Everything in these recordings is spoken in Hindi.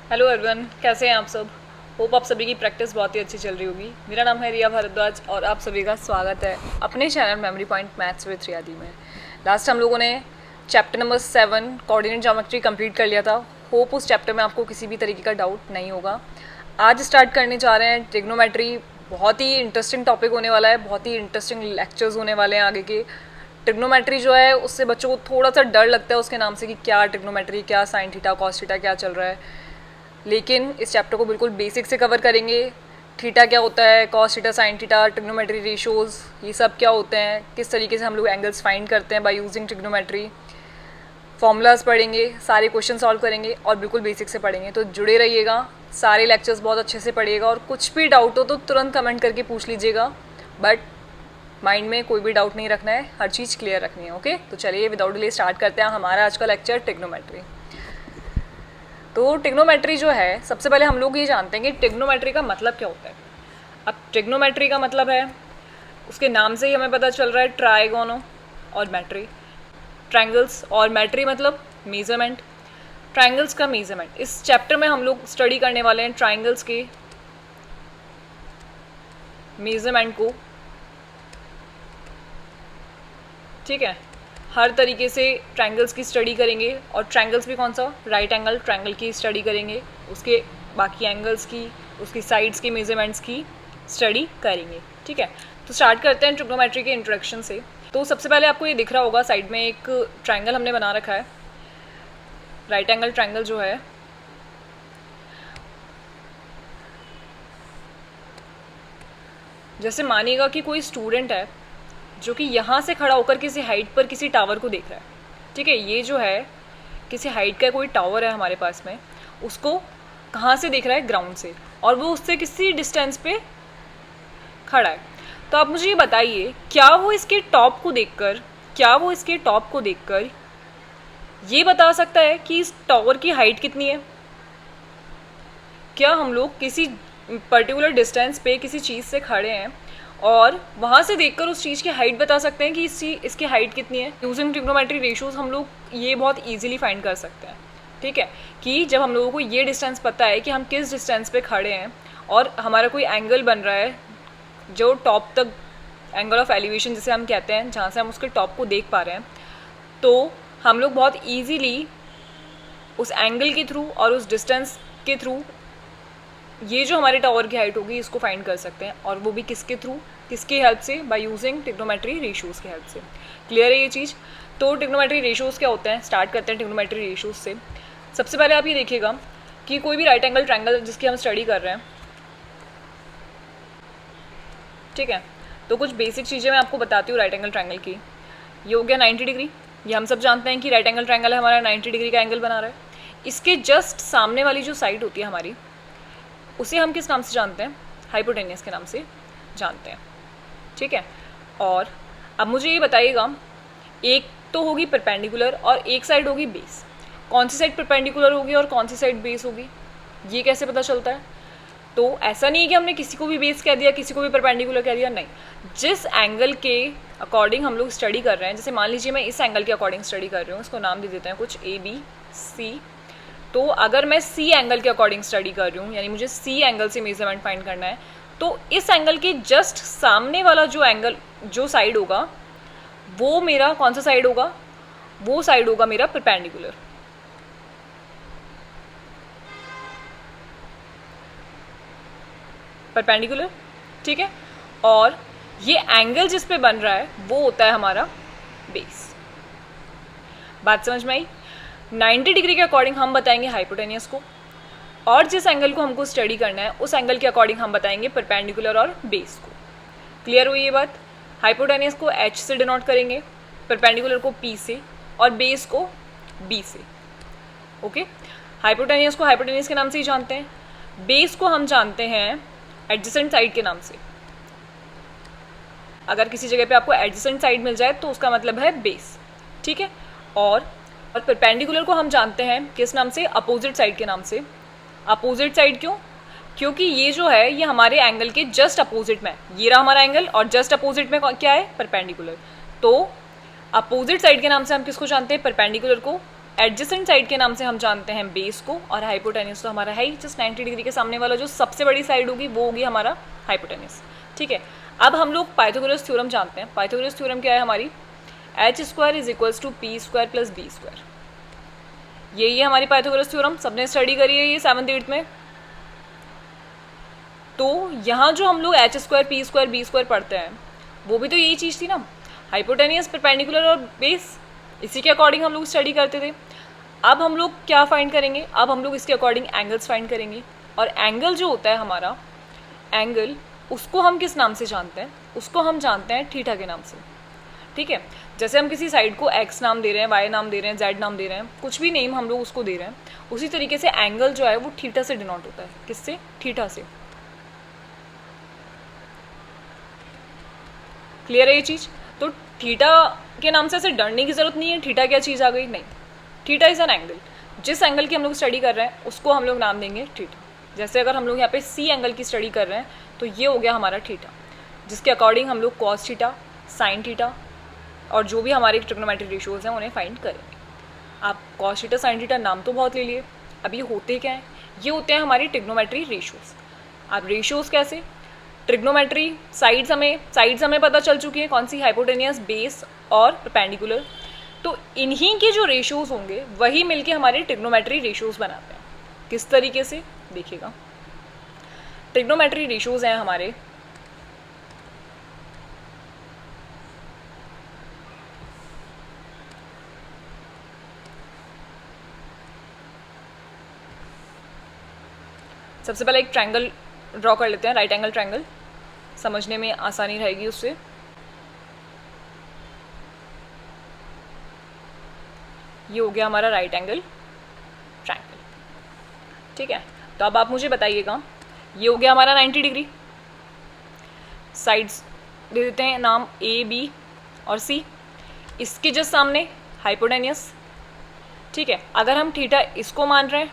हेलो एवरीवन, कैसे हैं आप सब। होप आप सभी की प्रैक्टिस बहुत ही अच्छी चल रही होगी। मेरा नाम है रिया भारद्वाज और आप सभी का स्वागत है अपने channel memory point maths with Riyadi में। लास्ट हम लोगों ने chapter number 7 coordinate geometry complete कर लिया था। होप उस चैप्टर में आपको किसी भी तरीके का डाउट नहीं होगा। आज स्टार्ट करने जा रहे हैं ट्रिग्नोमेट्री। बहुत ही इंटरेस्टिंग टॉपिक होने वाला है, बहुत ही इंटरेस्टिंग लेक्चर्स होने वाले हैं आगे के। ट्रिग्नोमेट्री जो है उससे बच्चों को थोड़ा सा डर लगता है उसके नाम से कि क्या ट्रिग्नोमेट्री, क्या साइन थीटा कॉस थीटा क्या चल रहा है, लेकिन इस चैप्टर को बिल्कुल बेसिक से कवर करेंगे। थीटा क्या होता है, cos theta, sine theta, trigonometry ratios ये सब क्या होते हैं, किस तरीके से हम लोग एंगल्स फाइंड करते हैं बाय यूजिंग ट्रिग्नोमेट्री, फॉर्मूलाज पढ़ेंगे, सारे क्वेश्चन सॉल्व करेंगे और बिल्कुल बेसिक से पढ़ेंगे। तो जुड़े रहिएगा, सारे लेक्चर्स बहुत अच्छे से पढ़िएगा और कुछ भी डाउट हो तो तुरंत कमेंट करके पूछ लीजिएगा, बट माइंड में कोई भी डाउट नहीं रखना है, हर चीज़ क्लियर रखनी है। ओके, तो चलिए विदाउट डिले स्टार्ट करते हैं हमारा आज का लेक्चर ट्रिग्नोमेट्री। तो ट्रिग्नोमेट्री जो है, सबसे पहले हम लोग ये जानते हैं कि ट्रिग्नोमेट्री का मतलब क्या होता है। अब ट्रिग्नोमेट्री का मतलब है, उसके नाम से ही हमें पता चल रहा है, ट्राइगोनो और मैट्री, ट्रायंगल्स, और मैट्री मतलब मेजरमेंट, ट्रायंगल्स का मेजरमेंट। इस चैप्टर में हम लोग स्टडी करने वाले हैं ट्रायंगल्स के मेजरमेंट को। ठीक है, हर तरीके से ट्रायंगल्स की स्टडी करेंगे, और ट्रायंगल्स भी कौन सा, राइट एंगल ट्रायंगल की स्टडी करेंगे, उसके बाकी एंगल्स की, उसकी साइड्स की मेजरमेंट्स की स्टडी करेंगे। ठीक है, तो स्टार्ट करते हैं ट्रिग्नोमेट्री के इंट्रोडक्शन से। तो सबसे पहले आपको ये दिख रहा होगा साइड में एक ट्रायंगल हमने बना रखा है, राइट एंगल ट्रायंगल जो है। जैसे मानिएगा कि कोई स्टूडेंट है जो कि यहाँ से खड़ा होकर किसी हाइट पर किसी टावर को देख रहा है। ठीक है, ये जो है किसी हाइट का कोई टावर है हमारे पास में, उसको कहाँ से देख रहा है, ग्राउंड से, और वो उससे किसी डिस्टेंस पे खड़ा है। तो आप मुझे ये बताइए, क्या वो इसके टॉप को देखकर ये बता सकता है कि इस टावर की हाइट कितनी है। क्या हम लोग किसी पर्टिकुलर डिस्टेंस पे किसी चीज़ से खड़े हैं और वहाँ से देखकर उस चीज़ की हाइट बता सकते हैं कि इसकी हाइट कितनी है। यूजिंग ट्रिग्नोमेट्री रेशियोज हम लोग ये बहुत इजीली फाइंड कर सकते हैं। ठीक है, कि जब हम लोगों को ये डिस्टेंस पता है कि हम किस डिस्टेंस पे खड़े हैं और हमारा कोई एंगल बन रहा है जो टॉप तक, एंगल ऑफ एलिवेशन जिसे हम कहते हैं, जहाँ से हम उसके टॉप को देख पा रहे हैं, तो हम लोग बहुत ईजीली उस एंगल के थ्रू और उस डिस्टेंस के थ्रू ये जो हमारे टावर की हाइट होगी इसको फाइंड कर सकते हैं, और वो भी किसके थ्रू, किसकी हेल्प से, बाय यूजिंग ट्रिग्नोमेट्री रेशियोज की हेल्प से। क्लियर है ये चीज़। तो ट्रिग्नोमेट्री रेशियोज क्या होते हैं, स्टार्ट करते हैं ट्रिग्नोमेट्री रेशियोज से। सबसे पहले आप ये देखिएगा कि कोई भी राइट एंगल ट्रायंगल जिसकी हम स्टडी कर रहे हैं, ठीक है, तो कुछ बेसिक चीज़ें मैं आपको बताती हूँ राइट एंगल ट्रायंगल की। ये हो गया 90 डिग्री, ये हम सब जानते हैं कि राइट एंगल ट्रायंगल है हमारा, 90 डिग्री का एंगल बना रहा है। इसके जस्ट सामने वाली जो साइड होती है हमारी, उसे हम किस नाम से जानते हैं, हाइपोटेनियस के नाम से जानते हैं। ठीक है, और अब मुझे ये बताइएगा, एक तो होगी परपेंडिकुलर और एक साइड होगी बेस। कौन सी साइड परपेंडिकुलर होगी और कौन सी साइड बेस होगी, ये कैसे पता चलता है। तो ऐसा नहीं है कि हमने किसी को भी बेस कह दिया, किसी को भी परपेंडिकुलर कह दिया, नहीं। जिस एंगल के अकॉर्डिंग हम लोग स्टडी कर रहे हैं, जैसे मान लीजिए मैं इस एंगल के अकॉर्डिंग स्टडी कर रही हूँ, इसको नाम दे देते हैं कुछ ABC। तो अगर मैं C एंगल के अकॉर्डिंग स्टडी कर रही हूँ, यानी मुझे C एंगल से मेजरमेंट फाइंड करना है, तो इस एंगल के जस्ट सामने वाला जो एंगल, जो साइड होगा, वो मेरा कौन सा साइड होगा, वो साइड होगा मेरा परपेंडिकुलर। परपेंडिकुलर, ठीक है, और ये एंगल जिस पे बन रहा है वो होता है हमारा बेस। बात समझ में आई। 90 डिग्री के अकॉर्डिंग हम बताएंगे हाइपोटेनियस को, और जिस एंगल को हमको स्टडी करना है उस एंगल के अकॉर्डिंग हम बताएंगे परपेंडिकुलर और बेस को। क्लियर हुई ये बात। हाइपोटेनियस को H से डिनोट करेंगे, परपेंडिकुलर को P से, और बेस को B से। ओके, हाइपोटेनियस को हाइपोटेनियस के नाम से ही जानते हैं, बेस को हम जानते हैं एडजेसेंट साइड के नाम से। अगर किसी जगह पे आपको एडजेसेंट साइड मिल जाए तो उसका मतलब है बेस। ठीक है, और परपेंडिकुलर को हम जानते हैं किस नाम से, अपोजिट साइड के नाम से। अपोजिट साइड क्यों, क्योंकि ये जो है ये हमारे एंगल के जस्ट अपोजिट में, ये रहा हमारा एंगल और जस्ट अपोजिट में क्या है, परपेंडिकुलर। तो अपोजिट साइड के नाम से हम किसको जानते हैं, परपेंडिकुलर को, एडजेसेंट साइड के नाम से हम जानते हैं बेस को, और हाइपोटेन्यूस तो हमारा है ही जस्ट 90 डिग्री के सामने वाला जो सबसे बड़ी साइड होगी वो होगी हमारा हाइपोटेन्यूस। ठीक है, अब हम लोग पाइथागोरस थ्योरम जानते हैं। पाइथागोरस थ्योरम क्या है हमारी, H square is equals to P square plus B square. यही है हमारी पाइथागोरस थ्योरम, सबने स्टडी करी है ये 7th 8th में। तो यहाँ जो हम लोग H square P square B square पढ़ते हैं वो भी तो यही चीज़ थी ना, हाइपोटेनियस, परपेंडिकुलर और बेस, इसी के अकॉर्डिंग हम लोग स्टडी करते थे। अब हम लोग क्या फाइंड करेंगे, अब हम लोग इसके अकॉर्डिंग एंगल्स फाइंड करेंगे। और एंगल जो होता है हमारा एंगल, उसको हम किस नाम से जानते हैं, उसको हम जानते हैं थीटा के नाम से। ठीक है, जैसे हम किसी साइड को एक्स नाम दे रहे हैं, वाई नाम दे रहे हैं, जेड नाम दे रहे हैं, कुछ भी नेम हम लोग उसको दे रहे हैं, उसी तरीके से एंगल जो है वो थीटा से डिनोट होता है। किससे, थीटा से। क्लियर है ये चीज़। तो थीटा के नाम से ऐसे डरने की जरूरत नहीं है, थीटा क्या चीज़ आ गई, नहीं, थीटा इज एन एंगल। जिस एंगल की हम लोग स्टडी कर रहे हैं उसको हम लोग नाम देंगे थीटा। जैसे अगर हम लोग यहाँ पे सी एंगल की स्टडी कर रहे हैं तो ये हो गया हमारा थीटा, जिसके अकॉर्डिंग हम लोग कॉस थीटा, साइन थीटा और जो भी हमारे ट्रिग्नोमेट्रिक रेशियोज हैं उन्हें फाइंड करेंगे। आप कॉस थीटा साइन थीटा नाम तो बहुत ले लिए, अब ये होते क्या हैं, ये होते हैं हमारी ट्रिग्नोमेट्री रेशियोज। अब रेशियोज कैसे, ट्रिग्नोमेट्री साइड्स हमें पता चल चुकी है, कौन सी, हाइपोटेनियस, बेस और परपेंडिकुलर। तो इन्हीं के जो रेशियोज होंगे वही मिलके हमारे ट्रिग्नोमेट्री रेशियोज बनाते हैं। किस तरीके से देखिएगा, ट्रिग्नोमेट्री रेशियोज हैं हमारे सबसे पहले एक ट्रायंगल ड्रॉ कर लेते हैं, राइट एंगल ट्रायंगल, समझने में आसानी रहेगी उससे। ये हो गया हमारा राइट एंगल ट्रायंगल। ठीक है, तो अब आप मुझे बताइएगा, ये हो गया हमारा 90 डिग्री। साइड्स दे देते हैं नाम ए, बी और सी। इसके जस्ट सामने हाइपोटेनियस। ठीक है, अगर हम थीटा इसको मान रहे हैं,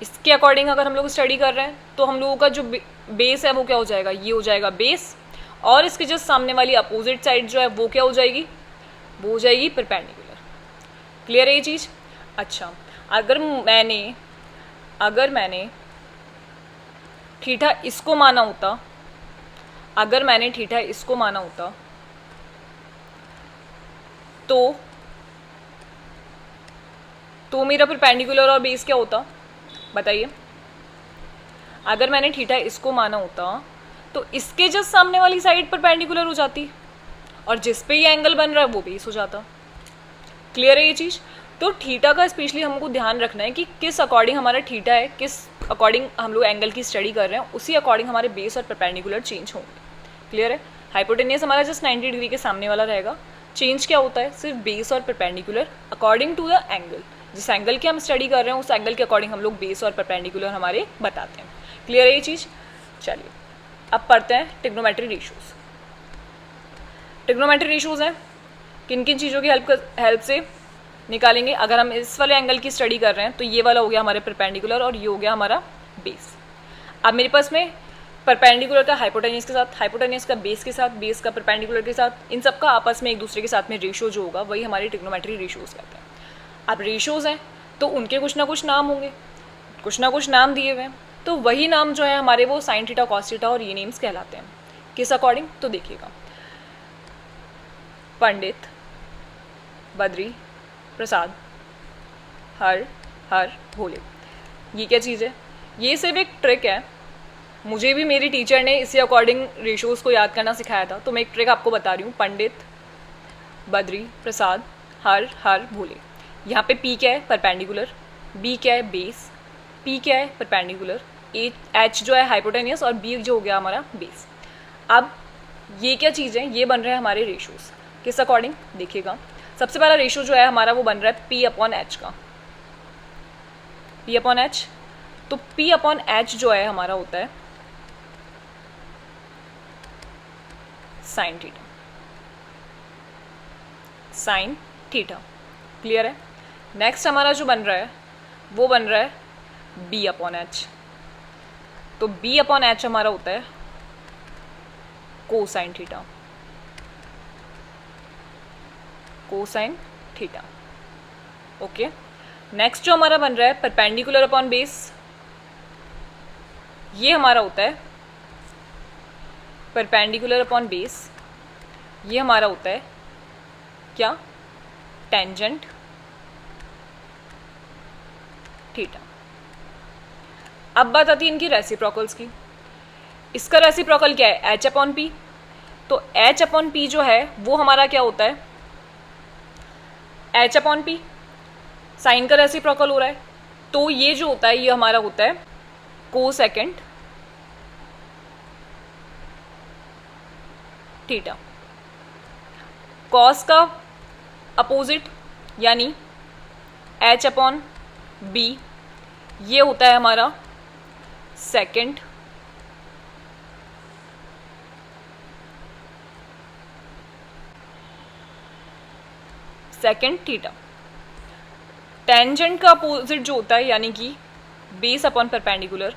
इसके अकॉर्डिंग अगर हम लोग स्टडी कर रहे हैं तो हम लोगों का जो बेस है वो क्या हो जाएगा, ये हो जाएगा बेस, और इसके जस्ट सामने वाली अपोजिट साइड जो है वो क्या हो जाएगी, वो हो जाएगी परपेंडिकुलर। क्लियर है ये चीज़। अच्छा, अगर मैंने थीटा इसको माना होता, अगर मैंने थीटा इसको माना होता तो मेरा परपेंडिकुलर और बेस क्या होता, बताइए। अगर मैंने थीटा इसको माना होता तो इसके जस्ट सामने वाली साइड परपेंडिकुलर हो जाती और जिस पे ये एंगल बन रहा है वो बेस हो जाता। क्लियर है ये चीज़। तो थीटा का स्पेशली हमको ध्यान रखना है कि किस अकॉर्डिंग हमारा थीटा है, किस अकॉर्डिंग हम लोग एंगल की स्टडी कर रहे हैं, उसी अकॉर्डिंग हमारे बेस और परपेंडिकुलर चेंज होंगे। क्लियर है। हाइपोटेनियस हमारा जस्ट 90 डिग्री के सामने वाला रहेगा। चेंज क्या होता है, सिर्फ बेस और perpendicular according to the angle. जिस एंगल की हम स्टडी कर रहे हैं उस एंगल के अकॉर्डिंग हम लोग बेस और परपेंडिकुलर हमारे बताते हैं। क्लियर है ये चीज़। चलिए अब पढ़ते हैं ट्रिग्नोमेट्री रेशियोज। ट्रिग्नोमेट्री रेशियोज हैं, किन किन चीज़ों की हेल्प से निकालेंगे। अगर हम इस वाले एंगल की स्टडी कर रहे हैं तो ये वाला हो गया हमारे परपेंडिकुलर और ये हो गया हमारा बेस। अब मेरे पास में परपेंडिकुलर का हाइपोटेनियस के साथ, हाइपोटेनियस का बेस के साथ, बेस का परपेंडिकुलर के साथ, इन सब का आपस में एक दूसरे के साथ में रेशियो जो होगा वही हमारी ट्रिग्नोमेट्री रेशियोज कहते हैं। अब रेशियोज हैं तो उनके कुछ ना कुछ नाम होंगे, कुछ ना कुछ नाम दिए हुए हैं, तो वही नाम जो है हमारे वो साइन थीटा, कॉस थीटा और ये नेम्स कहलाते हैं। किस अकॉर्डिंग, तो देखिएगा, पंडित, बद्री, प्रसाद, हर, भोले। ये क्या चीज़ है, ये सिर्फ एक ट्रिक है। मुझे भी मेरी टीचर ने इसी अकॉर्डिंग रेशियोज को याद करना सिखाया था, तो मैं एक ट्रिक आपको बता रही हूँ। पंडित, बद्री, प्रसाद, हर, भोले। यहाँ पे पी क्या है, परपेंडिकुलर, बी क्या है, बेस, पी क्या है, परपेंडिकुलर, एच जो है हाइपोटेनियस और बी जो हो गया हमारा बेस। अब ये क्या चीज़ है, ये बन रहे हैं हमारे रेशियोज। किस अकॉर्डिंग, देखिएगा, सबसे पहला रेशियो जो है हमारा वो बन रहा है पी अपॉन एच का, पी अपॉन एच। तो पी अपॉन एच जो है हमारा होता है sine theta, sine theta. Clear है। नेक्स्ट हमारा जो बन रहा है वो बन रहा है बी अपॉन एच। तो बी अपॉन एच हमारा होता है cosine theta, cosine theta. Okay, next जो हमारा बन रहा है परपेंडिकुलर अपॉन बेस, ये हमारा होता है परपेंडिकुलर अपॉन बेस, ये हमारा होता है क्या, टेंजेंट थीटा। अब बात आती है इनकी रेसिप्रोकल्स की। इसका रेसिप्रोकल क्या है, एच अपॉन पी। तो एच अपॉन पी जो है वो हमारा क्या होता है, एच अपॉन पी, साइन का रेसिप्रोकल हो रहा है, तो ये जो होता है ये हमारा होता है कोसेकेंट थीटा। कॉस का अपोजिट यानी एच अपॉन बी, ये होता है हमारा सेकेंड थीटा। टेंजेंट का अपोजिट जो होता है यानी कि बेस अपॉन परपेंडिकुलर,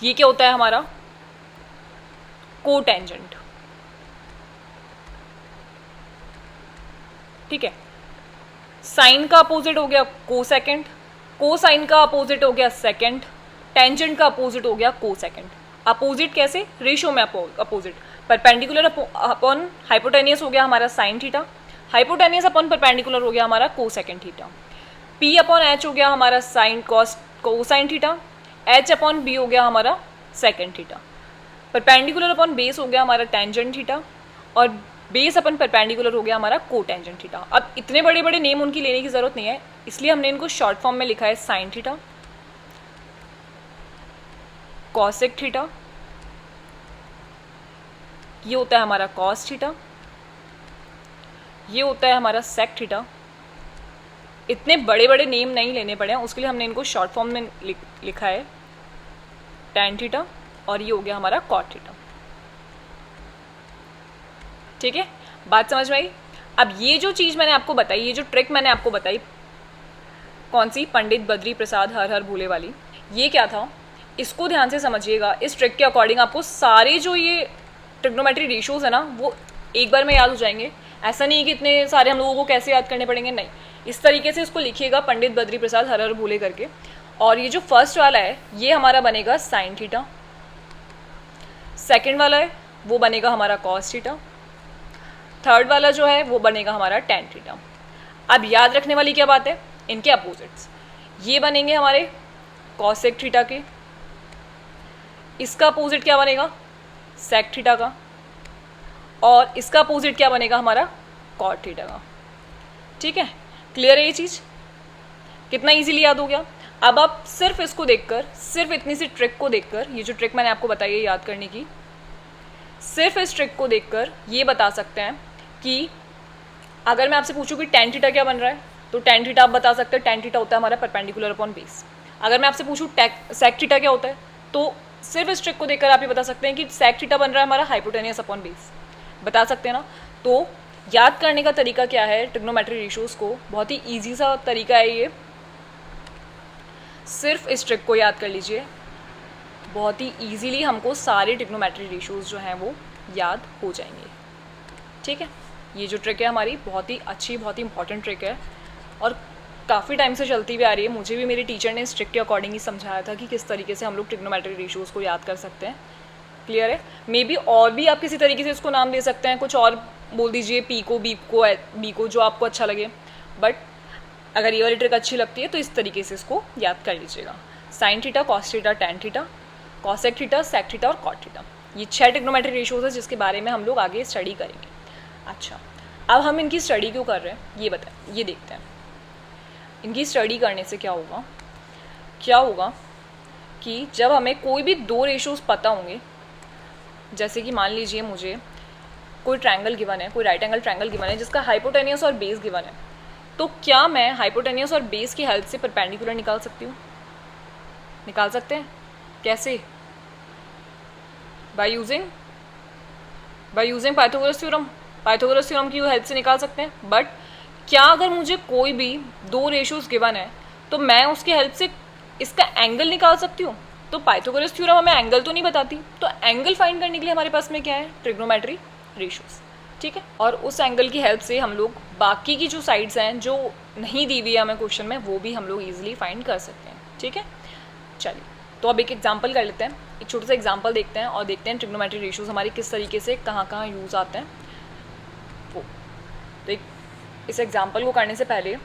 ये क्या होता है हमारा, कोटेंजेंट। ठीक है, साइन का अपोजिट हो गया कोसेकेंट, कोसाइन का अपोजिट हो गया सेकेंड, टेंजेंट का अपोजिट हो गया कोसेकेंट। अपोजिट कैसे, रेशियो में अपोजिट। परपेंडिकुलर अपॉन हाइपोटेनियस हो गया हमारा sine theta, hypotenuse upon perpendicular हो गया हमारा cosecant theta. P upon H हो गया हमारा sine cos cosine theta, H upon B हो गया हमारा secant theta. Perpendicular upon base हो गया हमारा टेंजेंट थीटा, और बेस अपन परपेंडिकुलर हो गया हमारा कोटेंजेंट थीटा। अब इतने बड़े बड़े नेम उनकी लेने की जरूरत नहीं है, इसलिए हमने इनको शॉर्ट फॉर्म में लिखा है साइन थीटा, कॉसेक थीटा, ये होता है हमारा कॉस थीटा, ये होता है हमारा सेक थीटा। इतने बड़े बड़े नेम नहीं लेने पड़े हैं, उसके लिए हमने इनको शॉर्ट फॉर्म में लिखा है टैन थीटा, और ये हो गया हमारा कॉट थीटा। ठीक है, बात समझ में आई। अब ये जो चीज़ मैंने आपको बताई, ये जो ट्रिक मैंने आपको बताई, कौन सी, पंडित बद्री प्रसाद हर हर भूले वाली, ये क्या था, इसको ध्यान से समझिएगा। इस ट्रिक के अकॉर्डिंग आपको सारे जो ये ट्रिग्नोमेट्री रेशियोज है ना वो एक बार में याद हो जाएंगे। ऐसा नहीं कि इतने सारे हम लोगों को कैसे याद करने पड़ेंगे, नहीं, इस तरीके से इसको लिखिएगा, पंडित बद्री प्रसाद हर हर भूले करके। और ये जो फर्स्ट वाला है ये हमारा बनेगा साइन थीटा, सेकेंड वाला है वो बनेगा हमारा कॉस थीटा, थर्ड वाला जो है वो बनेगा हमारा टैन थीटा। अब याद रखने वाली क्या बात है, इनके अपोजिट्स ये बनेंगे हमारे कॉसेक थीटा के, इसका अपोजिट क्या बनेगा, सेक थीटा का, और इसका अपोजिट क्या बनेगा हमारा, कॉट थीटा का। ठीक है, क्लियर है ये चीज़, कितना इजीली याद हो गया। अब आप सिर्फ इसको देखकर, सिर्फ इतनी सी ट्रिक को देखकर, ये जो ट्रिक मैंने आपको बताई है याद करने की, सिर्फ इस ट्रिक को देखकर ये बता सकते हैं कि अगर मैं आपसे पूछूं कि टैन थीटा क्या बन रहा है, तो टैन थीटा आप बता सकते हैं, टैन थीटा होता है हमारा परपेंडिकुलर अपॉन बेस। अगर मैं आपसे पूछूं सेक थीटा क्या होता है, तो सिर्फ इस ट्रिक को देखकर आप ये बता सकते हैं कि सेक थीटा बन रहा है हमारा हाइपोटेनियस अपॉन बेस, बता सकते हैं ना। तो याद करने का तरीका क्या है ट्रिग्नोमेट्री रेशियोज को, बहुत ही ईजी सा तरीका है ये, सिर्फ इस ट्रिक को याद कर लीजिए, बहुत ही ईजीली हमको सारे ट्रिग्नोमेट्री रेशियोज जो हैं वो याद हो जाएंगे। ठीक है, ये जो ट्रिक है हमारी बहुत ही अच्छी, बहुत ही इंपॉर्टेंट ट्रिक है, और काफ़ी टाइम से चलती भी आ रही है। मुझे भी मेरे टीचर ने इस ट्रिक के अकॉर्डिंग ही समझाया था कि किस तरीके से हम लोग ट्रिग्नोमेट्री रेशियोज को याद कर सकते हैं। क्लियर है, मे बी और भी आप किसी तरीके से इसको नाम दे सकते हैं, कुछ और बोल दीजिए, पी को, बी को, जो आपको अच्छा लगे, बट अगर ये वाली ट्रिक अच्छी लगती है तो इस तरीके से इसको याद कर लीजिएगा। Sine theta, cos theta, tan theta, cosec theta, sec theta और कॉट थीटा, ये 6 ट्रिग्नोमेट्री रेशियोज है जिसके बारे में हम लोग आगे स्टडी करेंगे। अच्छा, अब हम इनकी स्टडी क्यों कर रहे हैं ये बताएं, ये देखते हैं। इनकी स्टडी करने से क्या होगा कि जब हमें कोई भी 2 रेशियोज पता होंगे, जैसे कि मान लीजिए मुझे कोई ट्रायंगल गिवन है, कोई राइट एंगल ट्रायंगल गिवन है जिसका हाइपोटेनियस और बेस गिवन है, तो क्या मैं हाइपोटेनियस और बेस की हेल्प से परपेंडिकुलर निकाल सकती हूँ? निकाल सकते हैं, कैसे? By using Pythagoras theorem. Pythagoras theorem की हेल्प से निकाल सकते हैं। बट क्या अगर मुझे कोई भी 2 रेशियोज गिवन है तो मैं उसकी हेल्प से इसका एंगल निकाल सकती हूँ? तो पाइथागोरस थ्योरम हमें एंगल तो नहीं बताती, तो एंगल फाइंड करने के लिए हमारे पास में क्या है, ट्रिग्नोमेट्री रेशियोज। ठीक है, और उस एंगल की हेल्प से हम लोग बाकी की जो साइड्स हैं, जो नहीं दी हुई है हमें क्वेश्चन में, वो भी हम लोग ईजिली फाइंड कर सकते हैं। ठीक है, चलिए तो अब एक एग्जांपल कर लेते हैं, एक छोटा सा एग्जांपल देखते हैं और देखते हैं ट्रिग्नोमेट्री रेशियोज हमारी किस तरीके से कहाँ कहाँ यूज़ आते हैं वो। तो एक इस एग्जांपल को करने से पहले,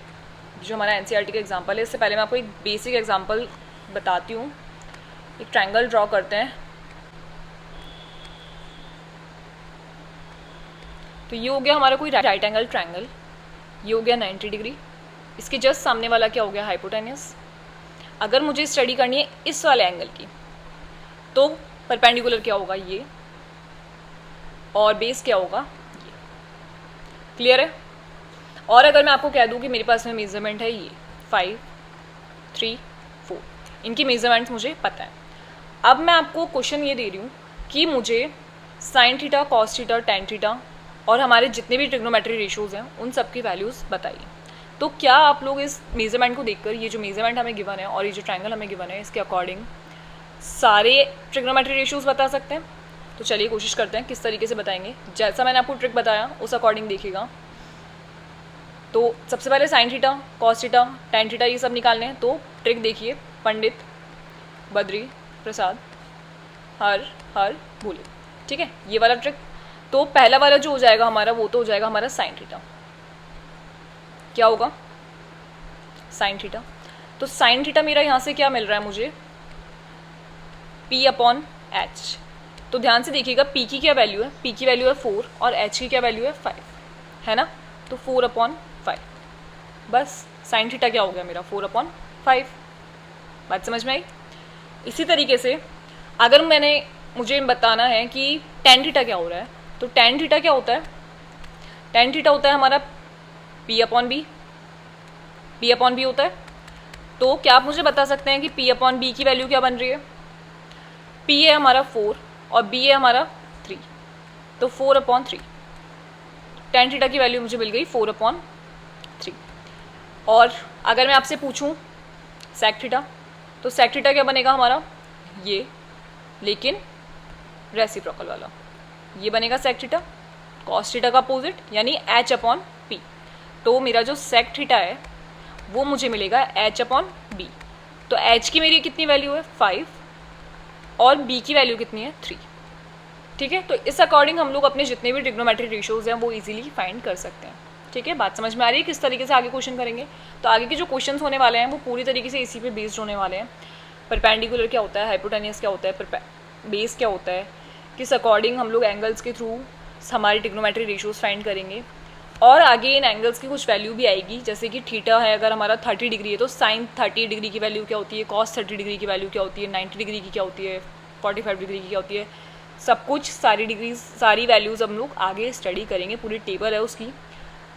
जो हमारा एनसीईआरटी का एग्जांपल है, इससे पहले मैं आपको एक बेसिक एग्जांपल बताती हूँ। एक ट्रायंगल ड्रॉ करते हैं। तो ये हो गया हमारा कोई राइट एंगल ट्रायंगल, ये हो गया 90 डिग्री। इसके जस्ट सामने वाला क्या हो गया, हाइपोटेन्यूस। अगर मुझे स्टडी करनी है इस वाले एंगल की, तो परपेंडिकुलर क्या होगा, ये, और बेस क्या होगा, ये। क्लियर है? और अगर मैं आपको कह दूं कि मेरे पास में मेजरमेंट है ये 5, 3, 4, इनकी मेजरमेंट्स मुझे पता है। अब मैं आपको क्वेश्चन ये दे रही हूँ कि मुझे sign theta, cos theta, tan theta और हमारे जितने भी ट्रिग्नोमेट्री रेशियोज हैं उन सब की वैल्यूज़ बताइए। तो क्या आप लोग इस मेजरमेंट को देखकर, ये जो मेजरमेंट हमें गिवन है और ये जो ट्रायंगल हमें गिवन है, इसके अकॉर्डिंग सारे ट्रिग्नोमेट्री रेशियोज बता सकते हैं? तो चलिए कोशिश करते हैं किस तरीके से बताएंगे। जैसा मैंने आपको ट्रिक बताया उस अकॉर्डिंग देखिएगा। तो सबसे पहले sign theta, cos theta, tan theta ये सब निकालने हैं। तो ट्रिक देखिए, पंडित बद्री प्रसाद हर हर बोले। ठीक है, ये वाला ट्रिक। तो पहला वाला जो हो जाएगा हमारा, वो तो हो जाएगा हमारा साइन थीटा। क्या होगा, साइन थीटा। तो साइन थीटा मेरा यहाँ से क्या मिल रहा है मुझे, P/H। तो ध्यान से देखिएगा, P की क्या वैल्यू है, P की वैल्यू है 4 और H की क्या वैल्यू है 5, है ना। तो 4/5, बस साइन थीटा क्या हो गया मेरा 4/5। बात समझ में आई? इसी तरीके से अगर मुझे बताना है कि टेन थीटा क्या हो रहा है, तो टेन थीटा क्या होता है, टेन थीटा होता है हमारा P/B होता है। तो क्या आप मुझे बता सकते हैं कि P/B की वैल्यू क्या बन रही है? P है हमारा 4 और B है हमारा 3, तो 4/3। टेन थीटा की वैल्यू मुझे मिल गई 4/3। और अगर मैं आपसे पूछूं सेक थीटा, तो सेक थीटा क्या बनेगा हमारा, ये, लेकिन रेसिप्रोकल वाला, ये बनेगा सेक थीटा। कॉस थीटा का अपोजिट यानी H/P। तो मेरा जो सेक थीटा है वो मुझे मिलेगा H/B। तो H की मेरी कितनी वैल्यू है 5 और B की वैल्यू कितनी है 3। ठीक है, तो इस अकॉर्डिंग हम लोग अपने जितने भी ट्रिग्नोमेट्री रेशियोज हैं वो इजीली फाइंड कर सकते हैं। ठीक है, बात समझ में आ रही है किस तरीके से आगे क्वेश्चन करेंगे? तो आगे के जो क्वेश्चंस होने वाले हैं वो पूरी तरीके से इसी पे बेस्ड होने वाले हैं। परपेंडिकुलर क्या होता है, हाइपोटेन्यूस क्या होता है, बेस क्या होता है, किस अकॉर्डिंग हम लोग एंगल्स के थ्रू हमारी ट्रिग्नोमेट्री रेशियोज फाइंड करेंगे। और आगे इन एंगल्स की कुछ वैल्यू भी आएगी, जैसे कि थीटा है अगर हमारा 30 डिग्री है तो साइन 30 डिग्री की वैल्यू क्या होती है, कॉस 30 डिग्री की वैल्यू क्या होती है, 90 डिग्री की क्या होती है, 45 डिग्री की क्या होती है, सब कुछ सारी डिग्रीज सारी वैल्यूज़ हम लोग आगे स्टडी करेंगे। पूरी टेबल है उसकी,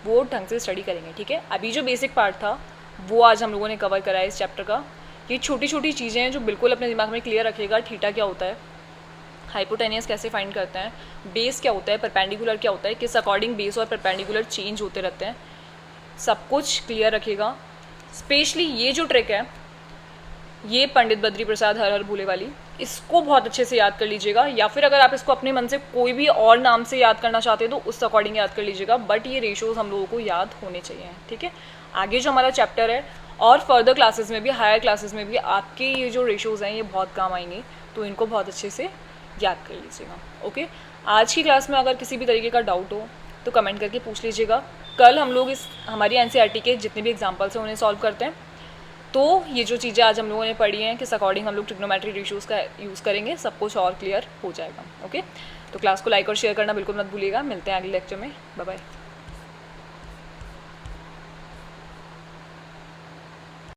वो ढंग से स्टडी करेंगे। ठीक है, अभी जो बेसिक पार्ट था वो आज हम लोगों ने कवर करा है इस चैप्टर का। ये छोटी छोटी चीज़ें हैं जो बिल्कुल अपने दिमाग में क्लियर रखेगा। थीटा क्या होता है, हाइपोटेनियस कैसे फाइंड करते हैं, बेस क्या होता है, परपेंडिकुलर क्या होता है, किस अकॉर्डिंग बेस और परपेंडिकुलर चेंज होते रहते हैं, सब कुछ क्लियर रखेगा। स्पेशली ये जो ट्रिक है, ये पंडित बद्री प्रसाद हर हर भूले वाली, इसको बहुत अच्छे से याद कर लीजिएगा। या फिर अगर आप इसको अपने मन से कोई भी और नाम से याद करना चाहते हैं तो उस अकॉर्डिंग याद कर लीजिएगा, बट ये रेशियोज हम लोगों को याद होने चाहिए। ठीक है, आगे जो हमारा चैप्टर है और फर्दर क्लासेस में भी, हायर क्लासेस में भी आपके ये जो रेशियोज हैं ये बहुत काम आएंगे, तो इनको बहुत अच्छे से याद कर लीजिएगा। ओके, आज की क्लास में अगर किसी भी तरीके का डाउट हो तो कमेंट करके पूछ लीजिएगा। कल हम लोग हमारी एनसीईआरटी के जितने भी एग्जाम्पल्स हैं उन्हें सॉल्व करते हैं। तो ये जो चीज़ें आज हम लोगों ने पढ़ी हैं किस अकॉर्डिंग हम लोग ट्रिग्नोमेट्री रेशियोज़ का यूज़ करेंगे, सब कुछ और क्लियर हो जाएगा। ओके, तो क्लास को लाइक और शेयर करना बिल्कुल मत भूलिएगा। मिलते हैं अगले लेक्चर में, बाय बाय।